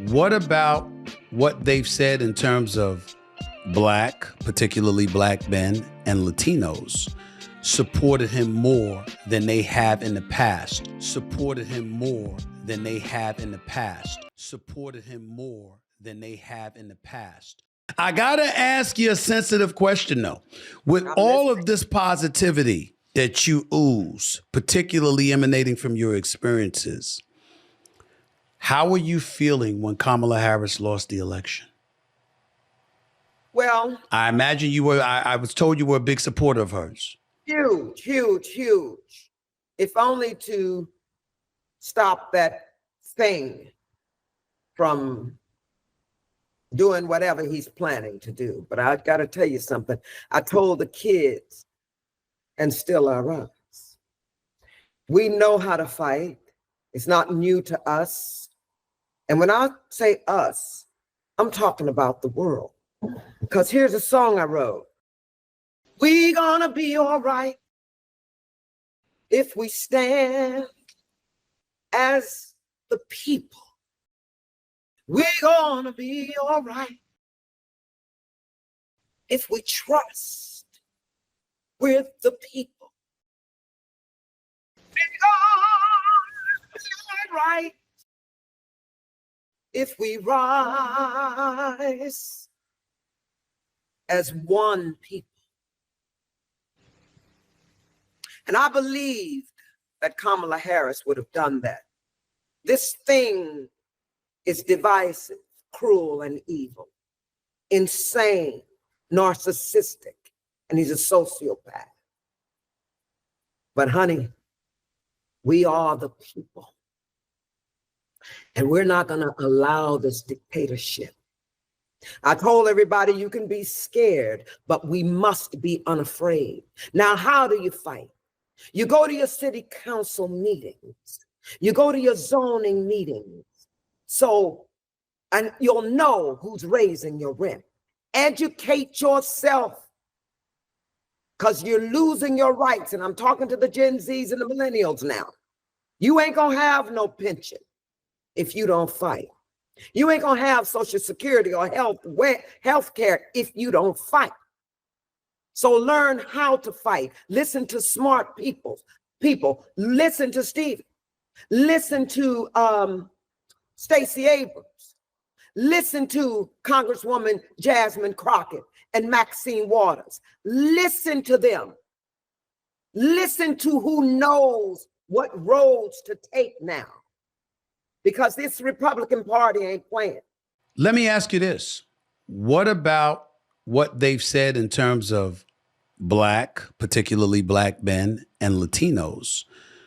What about what they've said in terms of black, particularly black men and Latinos, supported him more than they have in the past, supported him more than they have in the past, supported him more than they have in the past? I gotta ask you a sensitive question though. With all of this positivity that you ooze, particularly emanating from your experiences, how were you feeling when Kamala Harris lost the election? Well, I imagine you were, I was told you were a big supporter of hers. Huge, huge, huge. If only to stop that thing from doing whatever he's planning to do. But I got to tell you something. I told the kids, and still I rise. We know how to fight. It's not new to us. And when I say us, I'm talking about the world. Because here's a song I wrote. We gonna be all right if we stand as the people. We gonna be all right if we trust with the people. We gonna be all right if we rise as one people. And I believed that Kamala Harris would have done that. This thing is divisive, cruel, and evil, insane, narcissistic, and he's a sociopath. But honey, we are the people. And we're not gonna allow this dictatorship. I told everybody you can be scared, but we must be unafraid. Now, how do you fight? You go to your city council meetings. You go to your zoning meetings. And you'll know who's raising your rent. Educate yourself, because you're losing your rights. And I'm talking to the Gen Zs and the millennials now. You ain't gonna have no pension if you don't fight. You ain't gonna have Social Security or health care if you don't fight. So learn how to fight. Listen to smart people. Listen to Steve. Listen to Stacey Abrams. Listen to Congresswoman Jasmine Crockett and Maxine Waters. Listen to them. Listen to who knows what roads to take now. Because this Republican Party ain't playing. Let me ask you this. What about what they've said in terms of black, particularly black men and Latinos,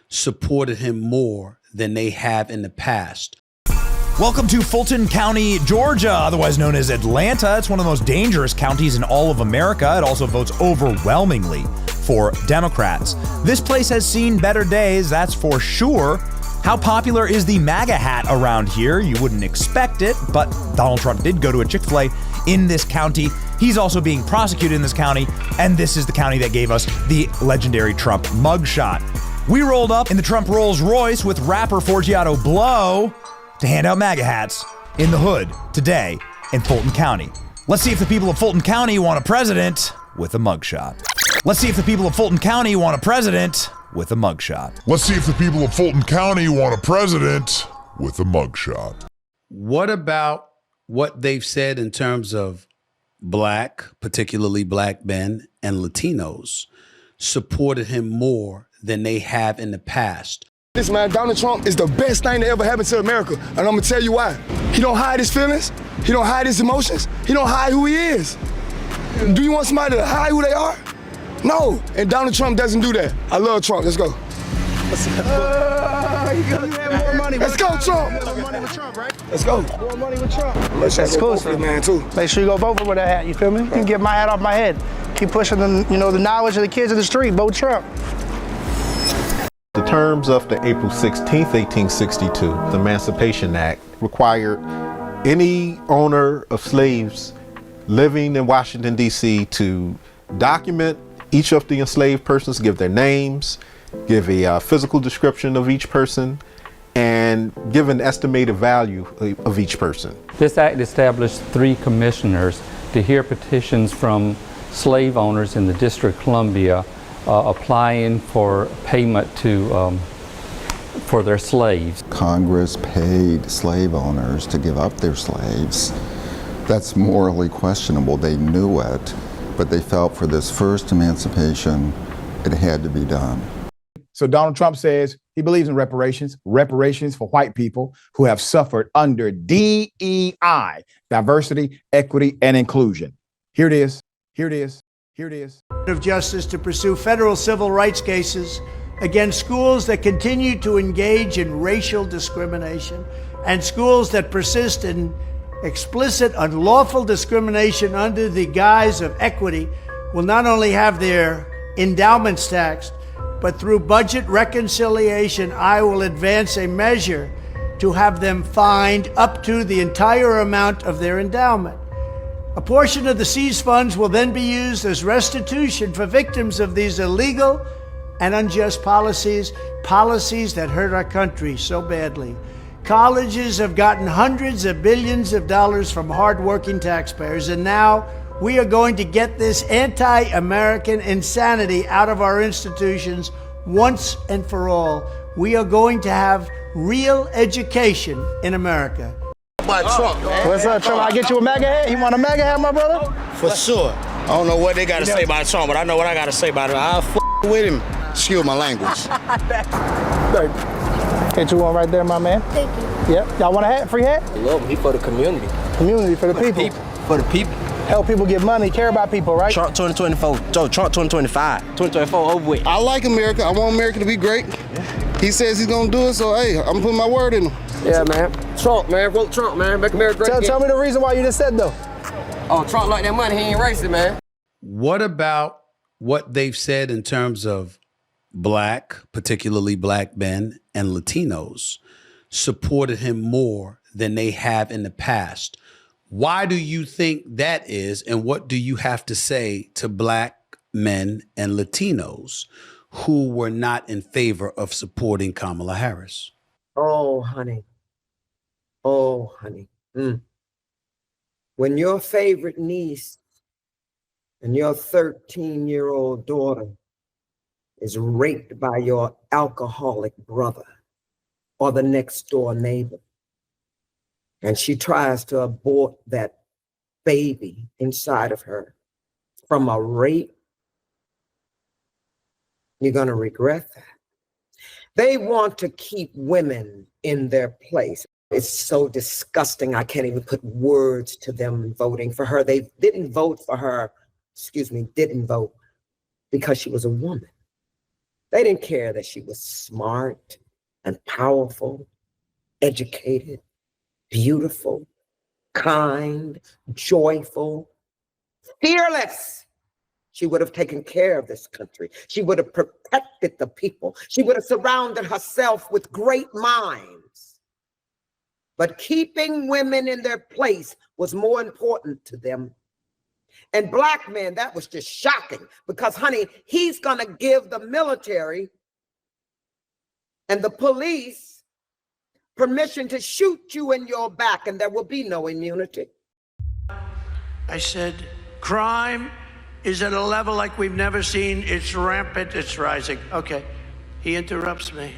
supported him more than they have in the past? Welcome to Fulton County, Georgia, otherwise known as Atlanta. It's one of the most dangerous counties in all of America. It also votes overwhelmingly for Democrats. This place has seen better days, that's for sure. How popular is the MAGA hat around here? You wouldn't expect it, but Donald Trump did go to a Chick-fil-A in this county. He's also being prosecuted in this county, and this is the county that gave us the legendary Trump mugshot. We rolled up in the Trump Rolls Royce with rapper Forgiato Blow to hand out MAGA hats in the hood today in Fulton County. Let's see if the people of Fulton County want a president with a mugshot. Let's see if the people of Fulton County want a president with a mugshot. Let's see if the people of Fulton County want a president with a mugshot. What about what they've said in terms of black, particularly black men and Latinos, supported him more than they have in the past? Listen, man, Donald Trump is the best thing that ever happened to America, and I'm gonna tell you why. He don't hide his feelings, he don't hide his emotions, he don't hide who he is. Do you want somebody to hide who they are? No, and Donald Trump doesn't do that. I love Trump. Let's go. You have more money. Let's go, Trump. More money with Trump, right? Let's go. More money with Trump. That's cool, man, too. Make sure you go vote for that hat. You feel me? You can get my hat off my head. Keep pushing the knowledge of the kids in the street. Vote Trump. The terms of the April 16th, 1862, the Emancipation Act, required any owner of slaves living in Washington, D.C. to document each of the enslaved persons, give their names, give a physical description of each person, and give an estimated value of each person. This act established 3 commissioners to hear petitions from slave owners in the District of Columbia applying for payment for their slaves. Congress paid slave owners to give up their slaves. That's morally questionable. They knew it, but they felt for this first emancipation, it had to be done. So Donald Trump says he believes in reparations for white people who have suffered under DEI, diversity, equity, and inclusion. Here it is. Of justice to pursue federal civil rights cases against schools that continue to engage in racial discrimination and schools that persist in explicit unlawful discrimination under the guise of equity will not only have their endowments taxed, but through budget reconciliation, I will advance a measure to have them fined up to the entire amount of their endowment. A portion of the seized funds will then be used as restitution for victims of these illegal and unjust policies that hurt our country so badly. Colleges have gotten hundreds of billions of dollars from hardworking taxpayers, and now we are going to get this anti-American insanity out of our institutions once and for all. We are going to have real education in America. What's up, Trump? I get you a MAGA hat? You want a MAGA hat, my brother? For sure. I don't know what they got to say about Trump, but I know what I got to say about him. I'll with him. Excuse my language. Get you one right there, my man. Thank you. Yep. Y'all want a hat? Free hat? I love him. He for the community. Community, for the people. For the people. Help people get money, care about people, right? Trump 2024. Trump 2025. 2024 over with. I like America. I want America to be great. He says he's gonna do it, so hey, I'm putting my word in him. Yeah, man. Trump, man. Vote Trump, man. Make America great again. Tell me the reason why you just said though. Oh, Trump like that money. He ain't racist, man. What about what they've said in terms of black, particularly black men and Latinos, supported him more than they have in the past? Why do you think that is? And what do you have to say to black men and Latinos who were not in favor of supporting Kamala Harris? Oh, honey. Oh, honey. When your favorite niece and your 13-year-old daughter is raped by your alcoholic brother or the next door neighbor, and she tries to abort that baby inside of her from a rape, you're going to regret that. They want to keep women in their place. It's so disgusting. I can't even put words to them voting for her. They didn't vote for her, didn't vote because she was a woman. They didn't care that she was smart and powerful, educated, beautiful, kind, joyful, fearless. She would have taken care of this country. She would have protected the people. She would have surrounded herself with great minds. But keeping women in their place was more important to them. And black men, that was just shocking because, honey, he's going to give the military and the police permission to shoot you in your back, and there will be no immunity. I said, crime is at a level like we've never seen. It's rampant, it's rising. Okay, he interrupts me.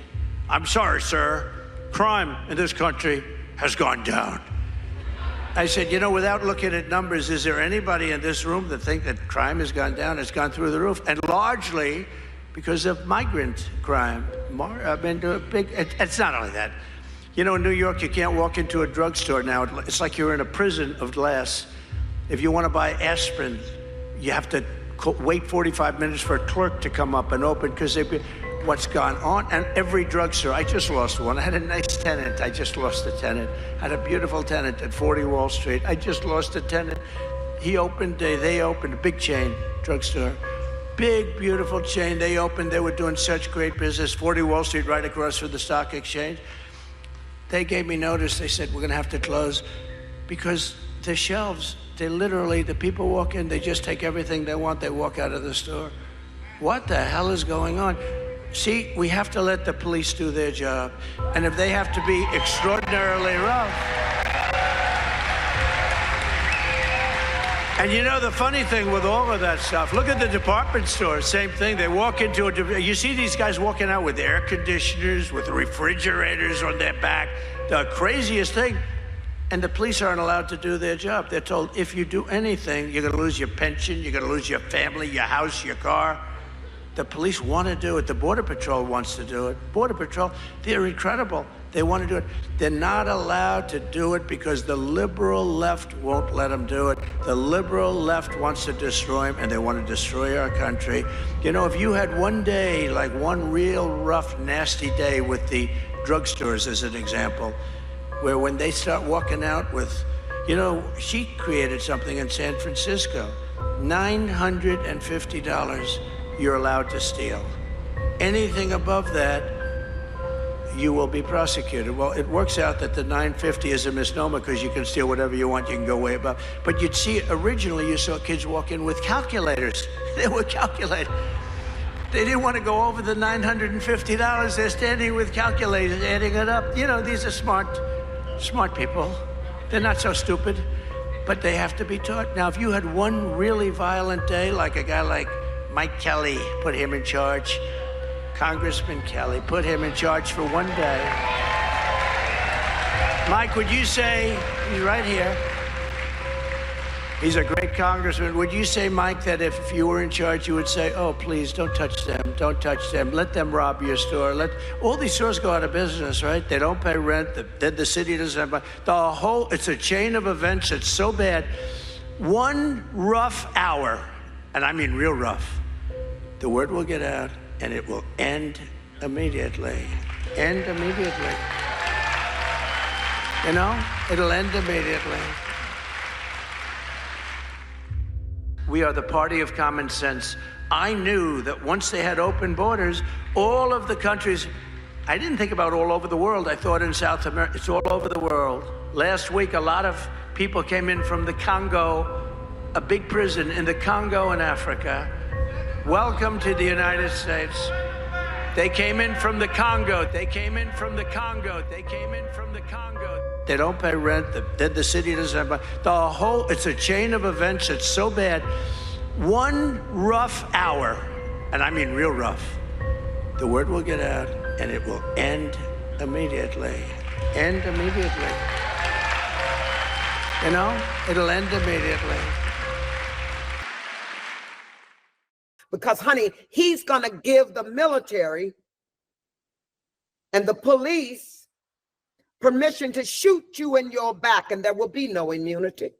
I'm sorry, sir. Crime in this country has gone down. I said, without looking at numbers, is there anybody in this room that think that crime has gone down? It's gone through the roof, and largely because of migrant crime. It's not only that. In New York, you can't walk into a drugstore now. It's like you're in a prison of glass. If you want to buy aspirin, you have to wait 45 minutes for a clerk to come up and open because what's gone on. And every drugstore, I just lost one. I had a nice tenant. I just lost a tenant. I had a beautiful tenant at 40 Wall Street. I just lost a tenant. They opened a big chain drugstore. Big, beautiful chain. They opened. They were doing such great business. 40 Wall Street, right across from the stock exchange. They gave me notice. They said, we're going to have to close because the shelves, the people walk in, they just take everything they want. They walk out of the store. What the hell is going on? See, we have to let the police do their job. And if they have to be extraordinarily rough. And you know, the funny thing with all of that stuff, look at the department stores, same thing. They walk into you see these guys walking out with air conditioners, with refrigerators on their back, the craziest thing. And the police aren't allowed to do their job. They're told, if you do anything, you're gonna lose your pension, you're gonna lose your family, your house, your car. The police want to do it. The Border Patrol wants to do it. Border Patrol, they're incredible. They want to do it. They're not allowed to do it because the liberal left won't let them do it. The liberal left wants to destroy them, and they want to destroy our country. You know, if you had one day, like one real rough, nasty day with the drugstores as an example, where when they start walking out with, you know, she created something in San Francisco, $950 you're allowed to steal. Anything above that, you will be prosecuted. Well, it works out that the $950 is a misnomer because you can steal whatever you want, you can go way above. But you'd see, originally you saw kids walk in with calculators. They were calculated. They didn't want to go over the $950. They're standing with calculators, adding it up. You know, these are smart people. They're not so stupid, but they have to be taught. Now, if you had one really violent day, like a guy like Mike Kelly, put him in charge. Congressman Kelly, put him in charge for one day. Mike, would you say, he's right here, he's a great congressman. Would you say, Mike, that if you were in charge, you would say, oh, please, don't touch them, don't touch them. Let them rob your store. All these stores go out of business, right? They don't pay rent. Then the city doesn't have, it's a chain of events. It's so bad. One rough hour, and I mean real rough, the word will get out and it will end immediately. End immediately. You know, it'll end immediately. We are the party of common sense. I knew that once they had open borders, all of the countries, I didn't think about all over the world. I thought in South America, it's all over the world. Last week, a lot of people came in from the Congo, a big prison in the Congo in Africa. Welcome to the United States. They came in from the Congo. They came in from the Congo. They came in from the Congo. They don't pay rent. Then the city doesn't have, it's a chain of events. It's so bad. One rough hour, and I mean real rough, the word will get out and it will end immediately. End immediately. You know, it'll end immediately. Because, honey, he's going to give the military and the police permission to shoot you in your back, and there will be no immunity.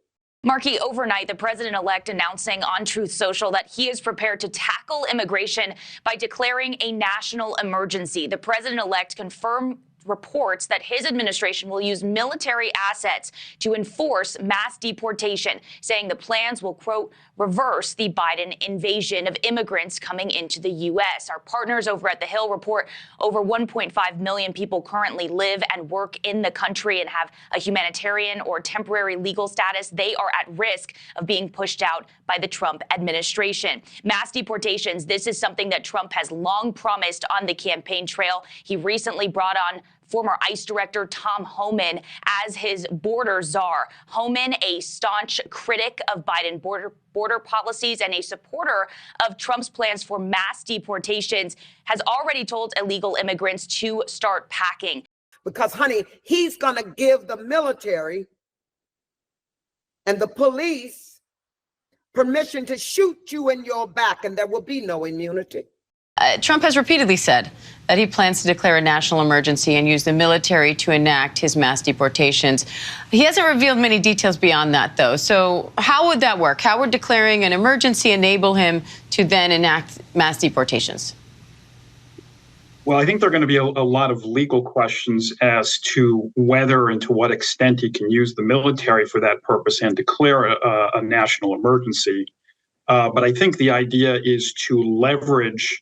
Markey, overnight, the president-elect announcing on Truth Social that he is prepared to tackle immigration by declaring a national emergency. The president-elect confirmed reports that his administration will use military assets to enforce mass deportation, saying the plans will, quote, reverse the Biden invasion of immigrants coming into the U.S. Our partners over at The Hill report over 1.5 million people currently live and work in the country and have a humanitarian or temporary legal status. They are at risk of being pushed out by the Trump administration. Mass deportations, this is something that Trump has long promised on the campaign trail. He recently brought on former ICE Director Tom Homan as his border czar. Homan, a staunch critic of Biden border policies and a supporter of Trump's plans for mass deportations, has already told illegal immigrants to start packing. Because, honey, he's going to give the military and the police permission to shoot you in your back, and there will be no immunity. Trump has repeatedly said that he plans to declare a national emergency and use the military to enact his mass deportations. He hasn't revealed many details beyond that, though. So how would that work? How would declaring an emergency enable him to then enact mass deportations? Well, I think there are going to be a lot of legal questions as to whether and to what extent he can use the military for that purpose and declare a national emergency. But I think the idea is to leverage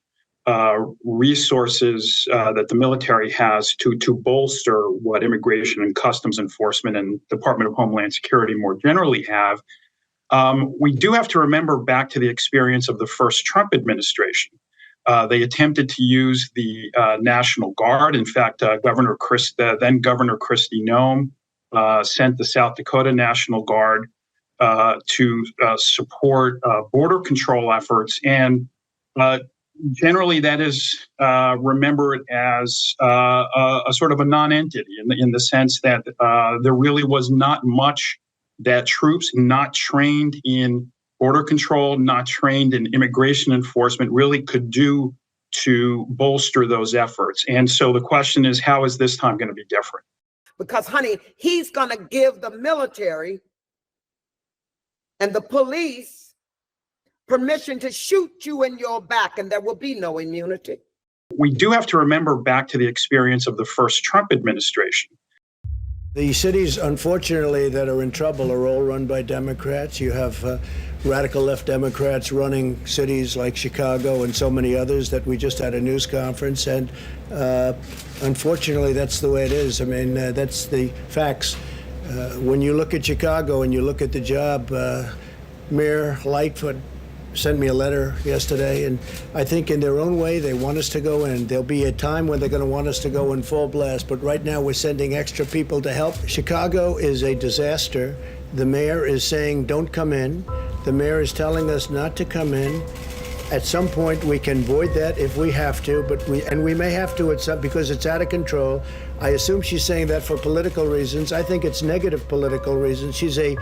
resources that the military has to bolster what immigration and customs enforcement and Department of Homeland Security more generally have. We do have to remember back to the experience of the first Trump administration. They attempted to use the National Guard. In fact, then Governor Kristi Noem sent the South Dakota National Guard to support border control efforts. And generally, that is remembered as a sort of a non-entity in the sense that there really was not much that troops not trained in border control, not trained in immigration enforcement, really could do to bolster those efforts. And so the question is, how is this time going to be different? Because, honey, he's going to give the military and the police permission to shoot you in your back, and there will be no immunity. We do have to remember back to the experience of the first Trump administration. The cities, unfortunately, that are in trouble are all run by Democrats. You have radical left Democrats running cities like Chicago and so many others that we just had a news conference. And unfortunately, that's the way it is. I mean, that's the facts. When you look at Chicago and you look at the job, Mayor Lightfoot sent me a letter yesterday, and I think in their own way they want us to go in. There'll be a time when they're going to want us to go in full blast, but right now we're sending extra people to help. Chicago is a disaster. The mayor is saying don't come in. The mayor is telling us not to come in. At some point we can void that if we have to, but we may have to at some, because it's out of control. I assume she's saying that for political reasons. I think it's negative political reasons. She's a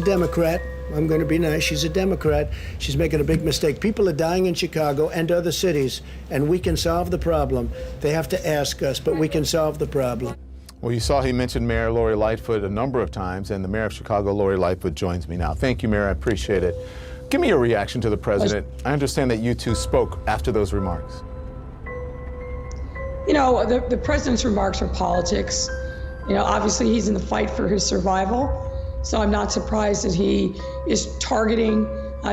Democrat. I'm going to be nice. She's a Democrat. She's making a big mistake. People are dying in Chicago and other cities, and we can solve the problem. They have to ask us, but we can solve the problem. Well, you saw he mentioned Mayor Lori Lightfoot a number of times, and the Mayor of Chicago, Lori Lightfoot, joins me now. Thank you, Mayor. I appreciate it. Give me your reaction to the president. I understand that you two spoke after those remarks. You know, the president's remarks are politics. You know, obviously he's in the fight for his survival. So I'm not surprised that he is targeting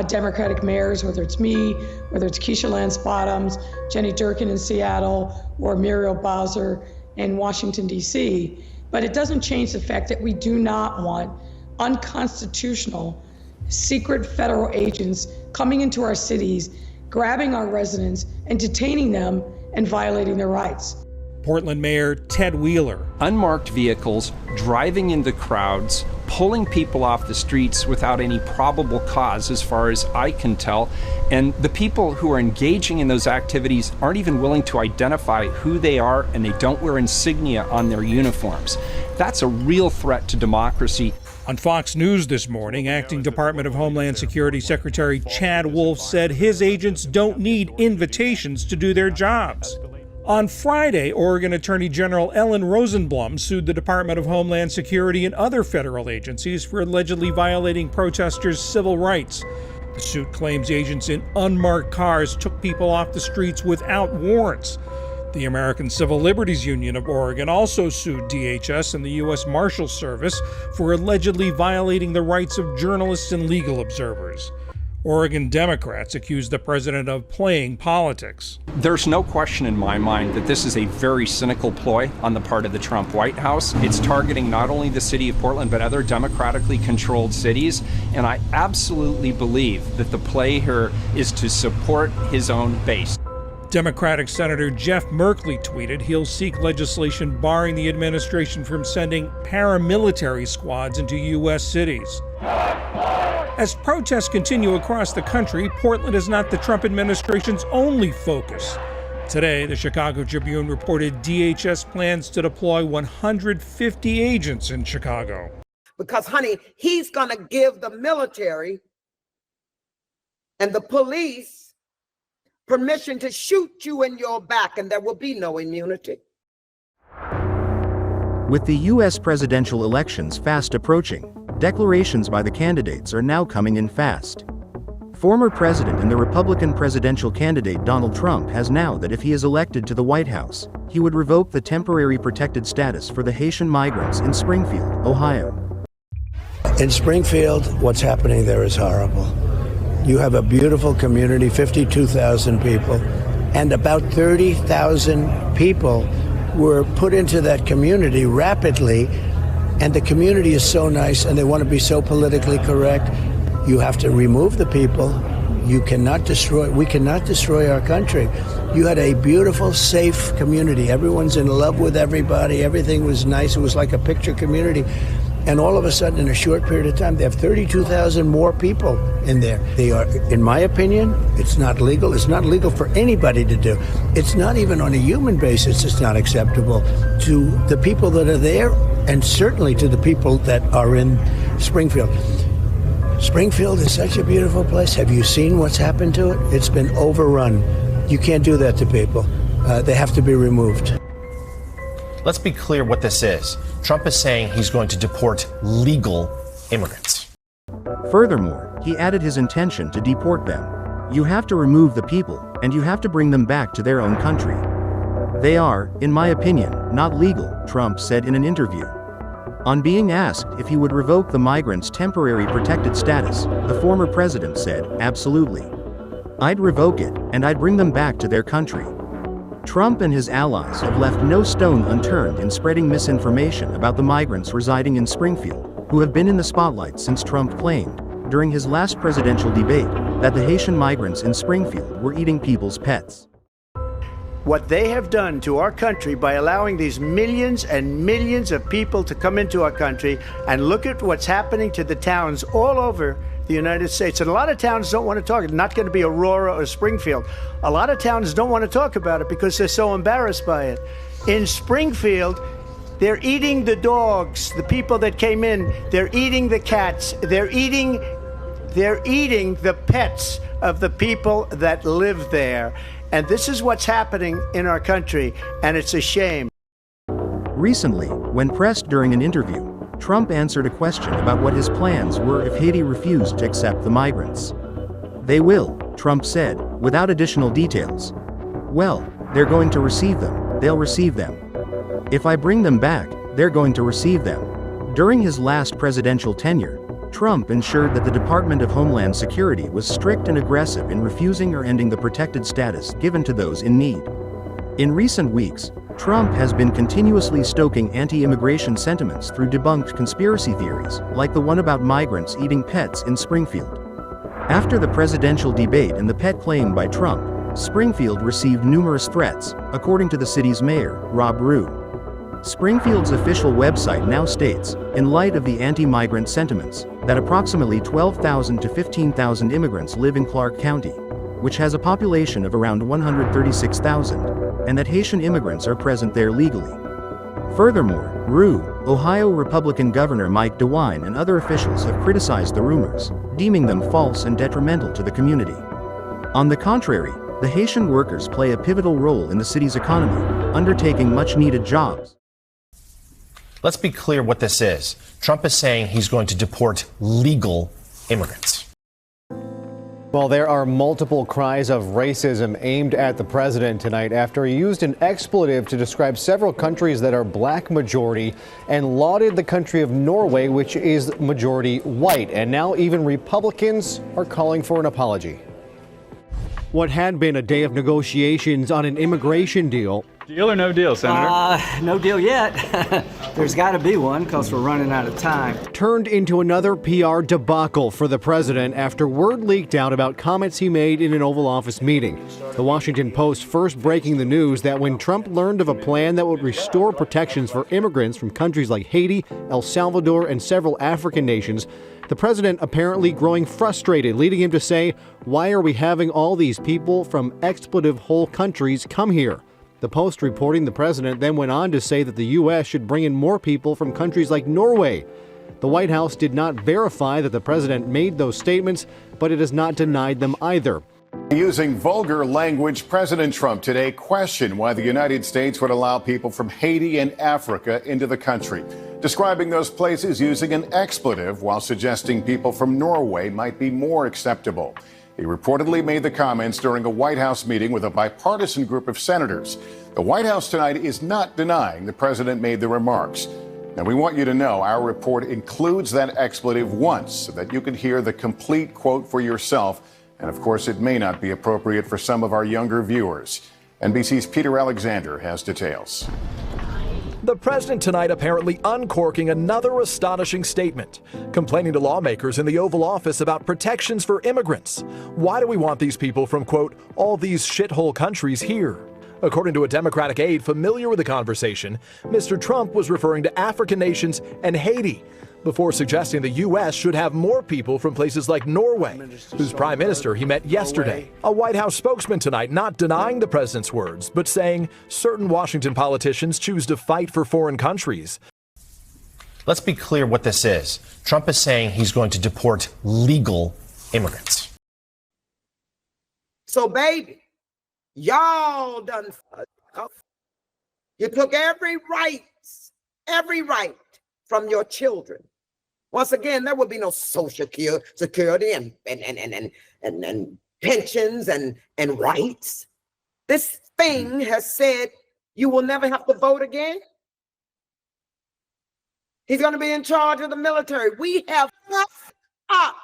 Democratic mayors, whether it's me, whether it's Keisha Lance Bottoms, Jenny Durkin in Seattle, or Muriel Bowser in Washington, D.C. But it doesn't change the fact that we do not want unconstitutional secret federal agents coming into our cities, grabbing our residents and detaining them and violating their rights. Portland Mayor Ted Wheeler. Unmarked vehicles driving into crowds, pulling people off the streets without any probable cause, as far as I can tell. And the people who are engaging in those activities aren't even willing to identify who they are, and they don't wear insignia on their uniforms. That's a real threat to democracy. On Fox News this morning, Acting Department of Homeland Security Secretary Chad Wolf said his agents don't need invitations to do their jobs. On Friday, Oregon Attorney General Ellen Rosenblum sued the Department of Homeland Security and other federal agencies for allegedly violating protesters' civil rights. The suit claims agents in unmarked cars took people off the streets without warrants. The American Civil Liberties Union of Oregon also sued DHS and the U.S. Marshals Service for allegedly violating the rights of journalists and legal observers. Oregon Democrats accuse the president of playing politics. There's no question in my mind that this is a very cynical ploy on the part of the Trump White House. It's targeting not only the city of Portland, but other democratically controlled cities. And I absolutely believe that the play here is to support his own base. Democratic Senator Jeff Merkley tweeted he'll seek legislation barring the administration from sending paramilitary squads into U.S. cities. As protests continue across the country, Portland is not the Trump administration's only focus. Today, the Chicago Tribune reported DHS plans to deploy 150 agents in Chicago. Because, honey, he's going to give the military and the police permission to shoot you in your back, and there will be no immunity. With the U.S. presidential elections fast approaching, declarations by the candidates are now coming in fast. Former president and the Republican presidential candidate Donald Trump has now that if he is elected to the White House, he would revoke the temporary protected status for the Haitian migrants in Springfield, Ohio. In Springfield, what's happening there is horrible. You have a beautiful community, 52,000 people, and about 30,000 people were put into that community rapidly, and the community is so nice and they want to be so politically correct. You have to remove the people, we cannot destroy our country. You had a beautiful, safe community. Everyone's in love with everybody. Everything was nice. It was like a picture community. And all of a sudden, in a short period of time, they have 32,000 more people in there. They are, in my opinion, it's not legal. It's not legal for anybody to do. It's not even on a human basis. It's not acceptable to the people that are there, and certainly to the people that are in Springfield. Springfield is such a beautiful place. Have you seen what's happened to it? It's been overrun. You can't do that to people. They have to be removed. Let's be clear what this is. Trump is saying he's going to deport legal immigrants. Furthermore, he added his intention to deport them. You have to remove the people, and you have to bring them back to their own country. They are, in my opinion, not legal, Trump said in an interview. On being asked if he would revoke the migrants' temporary protected status, the former president said, "Absolutely. I'd revoke it, and I'd bring them back to their country." Trump and his allies have left no stone unturned in spreading misinformation about the migrants residing in Springfield, who have been in the spotlight since Trump claimed, during his last presidential debate, that the Haitian migrants in Springfield were eating people's pets. What they have done to our country by allowing these millions and millions of people to come into our country, and look at what's happening to the towns all over the United States. And a lot of towns don't want to talk. It's not going to be Aurora or Springfield. A lot of towns don't want to talk about it because they're so embarrassed by it. In Springfield, they're eating the dogs, the people that came in. They're eating the cats. They're eating the pets of the people that live there. And this is what's happening in our country, and it's a shame. Recently, when pressed during an interview, Trump answered a question about what his plans were if Haiti refused to accept the migrants. They will, Trump said, without additional details. Well, they're going to receive them. They'll receive them. If I bring them back, they're going to receive them. During his last presidential tenure, Trump ensured that the Department of Homeland Security was strict and aggressive in refusing or ending the protected status given to those in need. In recent weeks, Trump has been continuously stoking anti-immigration sentiments through debunked conspiracy theories, like the one about migrants eating pets in Springfield. After the presidential debate and the pet claim by Trump, Springfield received numerous threats, according to the city's mayor, Rob Rue. Springfield's official website now states, in light of the anti-migrant sentiments, that approximately 12,000 to 15,000 immigrants live in Clark County, which has a population of around 136,000, and that Haitian immigrants are present there legally. Furthermore, Rue, Ohio Republican Governor Mike DeWine and other officials have criticized the rumors, deeming them false and detrimental to the community. On the contrary, the Haitian workers play a pivotal role in the city's economy, undertaking much-needed jobs. Let's be clear what this is. Trump is saying he's going to deport legal immigrants. Well, there are multiple cries of racism aimed at the president tonight after he used an expletive to describe several countries that are black majority and lauded the country of Norway, which is majority white. And now even Republicans are calling for an apology. What had been a day of negotiations on an immigration deal. Deal or no deal, Senator? No deal yet. There's got to be one because we're running out of time. Turned into another PR debacle for the president after word leaked out about comments he made in an Oval Office meeting. The Washington Post first breaking the news that when Trump learned of a plan that would restore protections for immigrants from countries like Haiti, El Salvador, and several African nations, the president apparently growing frustrated, leading him to say, "Why are we having all these people from expletive-hole countries come here?" The Post reporting the president then went on to say that the U.S. should bring in more people from countries like Norway. The White House did not verify that the president made those statements, but it has not denied them either. Using vulgar language, President Trump today questioned why the United States would allow people from Haiti and Africa into the country, describing those places using an expletive while suggesting people from Norway might be more acceptable. He reportedly made the comments during a White House meeting with a bipartisan group of senators. The White House tonight is not denying the president made the remarks. Now, we want you to know our report includes that expletive once so that you can hear the complete quote for yourself. And of course, it may not be appropriate for some of our younger viewers. NBC's Peter Alexander has details. The president tonight apparently uncorking another astonishing statement, complaining to lawmakers in the Oval Office about protections for immigrants. Why do we want these people from, quote, all these shithole countries here? According to a Democratic aide familiar with the conversation, Mr. Trump was referring to African nations and Haiti, before suggesting the U.S. should have more people from places like Norway, whose prime minister he met yesterday. A White House spokesman tonight not denying the president's words, but saying certain Washington politicians choose to fight for foreign countries. Let's be clear what this is. Trump is saying he's going to deport legal immigrants. So, baby, y'all done. You took every right from your children. Once again, there will be no social security and pensions and rights. This thing has said you will never have to vote again. He's going to be in charge of the military. We have fucked up.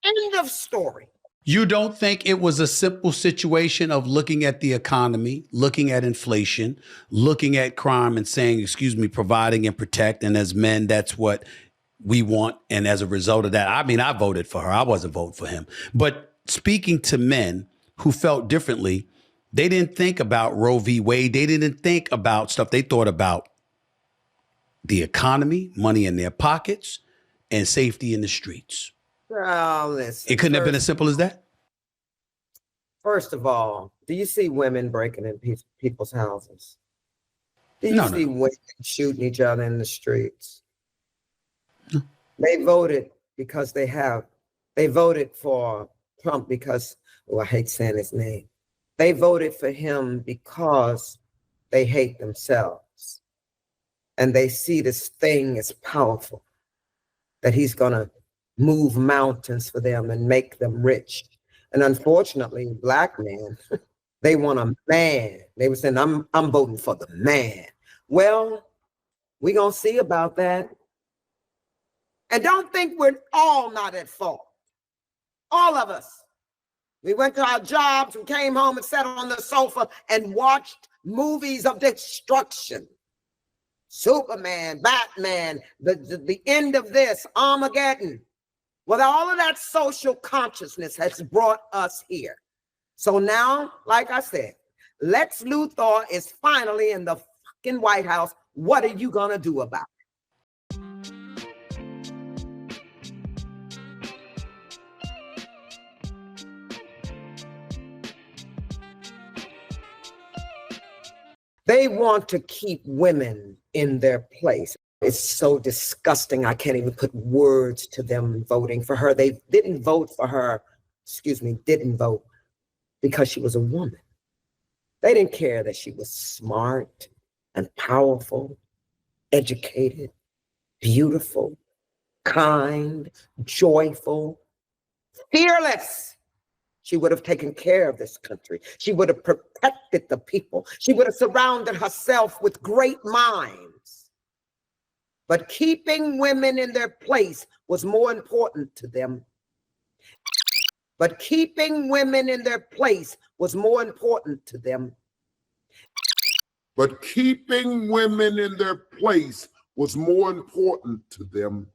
End of story. You don't think it was a simple situation of looking at the economy, looking at inflation, looking at crime and saying, excuse me, providing and protect. And as men, that's what we want. And as a result of that, I mean, I voted for her. I wasn't voting for him. But speaking to men who felt differently, they didn't think about Roe v. Wade. They didn't think about stuff. They thought about the economy, money in their pockets, and safety in the streets. Oh, listen, it couldn't have been as simple as that. First of all, do you see women breaking in people's houses? Do you see women shooting each other in the streets? No. They voted because they voted for Trump because, I hate saying his name. They voted for him because they hate themselves. And they see this thing as powerful, that he's going to move mountains for them and make them rich. And unfortunately, black men, they want a man. They were saying, I'm voting for the man. Well, we're going to see about that. And don't think we're all not at fault. All of us. We went to our jobs and came home and sat on the sofa and watched movies of destruction. Superman, Batman, the end of this, Armageddon. Well, all of that social consciousness has brought us here. So now, like I said, Lex Luthor is finally in the fucking White House. What are you going to do about it? They want to keep women in their place. It's so disgusting. I can't even put words to them voting for her. They didn't vote for her, didn't vote because she was a woman. They didn't care that she was smart and powerful, educated, beautiful, kind, joyful, fearless. She would have taken care of this country. She would have protected the people. She would have surrounded herself with great minds. But keeping women in their place was more important to them. But keeping women in their place was more important to them. But keeping women in their place was more important to them.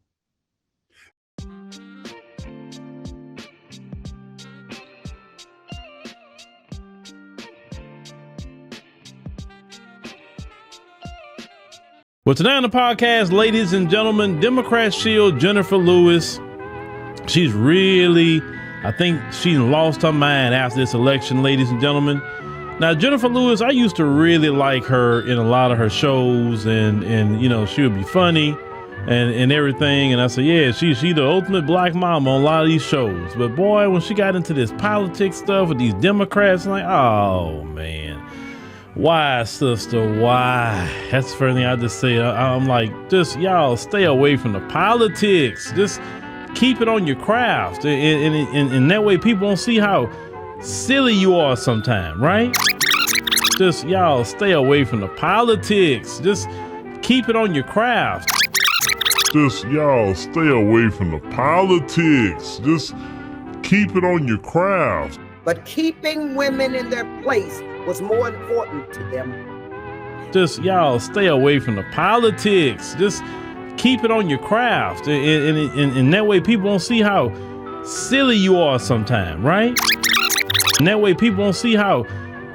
Well, today on the podcast, ladies and gentlemen, Democrat Shill, Jenifer Lewis, she's really, I think she lost her mind after this election, ladies and gentlemen. Now, Jenifer Lewis, I used to really like her in a lot of her shows and you know, she would be funny and everything. And I said, yeah, she's the ultimate black mama on a lot of these shows. But boy, when she got into this politics stuff with these Democrats, I'm like, oh, man. Why, sister? Why? That's the first thing I just say. I'm like, just y'all stay away from the politics. Just keep it on your craft. And that way people don't see how silly you are sometimes, right? Just y'all stay away from the politics. Just keep it on your craft. Just y'all stay away from the politics. Just keep it on your craft. But keeping women in their place was more important to them. Just y'all stay away from the politics. Just keep it on your craft, and that way people won't see how silly you are sometime, right? And that way people won't see how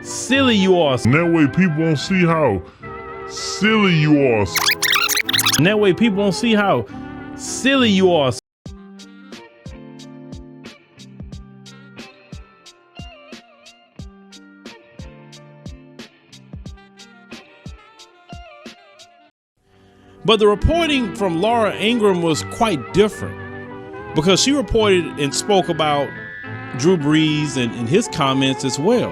silly you are. And that way people won't see how silly you are. And that way people won't see how silly you are. But the reporting from Laura Ingraham was quite different, because she reported and spoke about Drew Brees and his comments as well.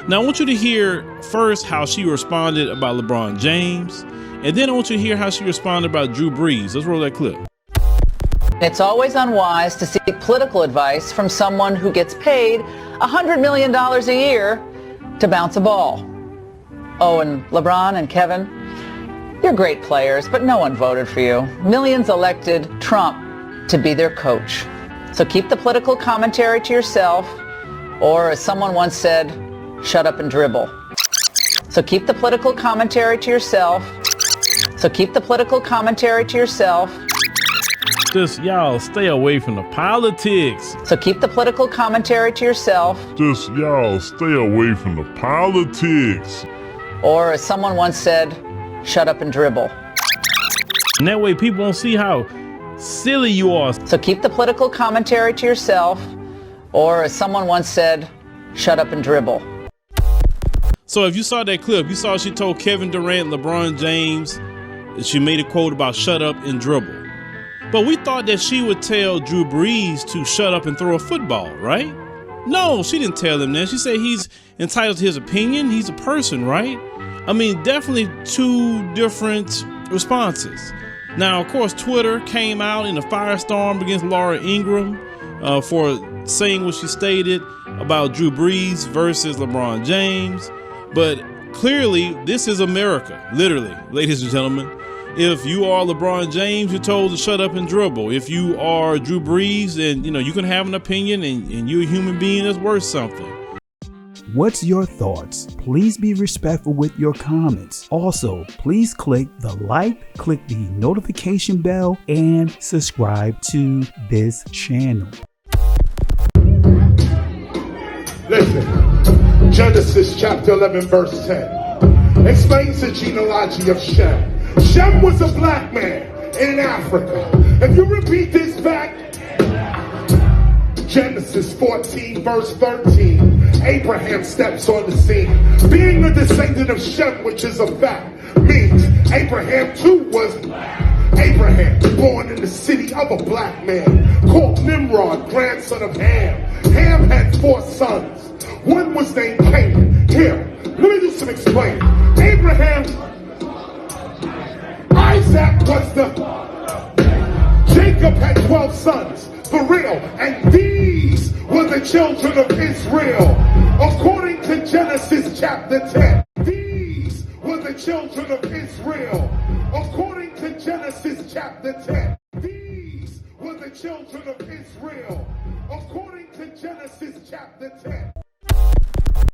Now I want you to hear first how she responded about LeBron James, and then I want you to hear how she responded about Drew Brees. Let's roll that clip. It's always unwise to seek political advice from someone who gets paid $100 million a year to bounce a ball. Oh, and LeBron and Kevin, you're great players, but no one voted for you. Millions elected Trump to be their coach. So keep the political commentary to yourself, or as someone once said, shut up and dribble. So keep the political commentary to yourself. So keep the political commentary to yourself. Just y'all stay away from the politics. So keep the political commentary to yourself. Just y'all stay away from the politics. Or as someone once said, shut up and dribble. And that way people won't see how silly you are. So keep the political commentary to yourself, or as someone once said, shut up and dribble. So if you saw that clip, you saw she told Kevin Durant, LeBron James, she made a quote about shut up and dribble. But we thought that she would tell Drew Brees to shut up and throw a football, right? No, she didn't tell him that. She said he's entitled to his opinion. He's a person, right? I mean, definitely two different responses. Now, of course, Twitter came out in a firestorm against Laura Ingraham for saying what she stated about Drew Brees versus LeBron James. But clearly, this is America, literally, ladies and gentlemen. If you are LeBron James, you're told to shut up and dribble. If you are Drew Brees, then you can have an opinion, and you're a human being that's worth something. What's your thoughts? Please be respectful with your comments. Also, please click the like, click the notification bell, and subscribe to this channel. Listen, Genesis chapter 11 verse 10 explains the genealogy of Shem. Shem was a black man in Africa. If you repeat this back, Genesis 14 verse 13, Abraham steps on the scene. Being a descendant of Shem, which is a fact, means Abraham too was Abraham, born in the city of a black man called Nimrod, grandson of Ham. Ham had 4 sons. One was named Canaan. Here, let me do some explaining. Abraham, Isaac was Jacob had 12 sons, for real, and these were the children of Israel. According to Genesis chapter 10, these were the children of Israel. According to Genesis chapter 10, these were the children of Israel. According to Genesis chapter 10.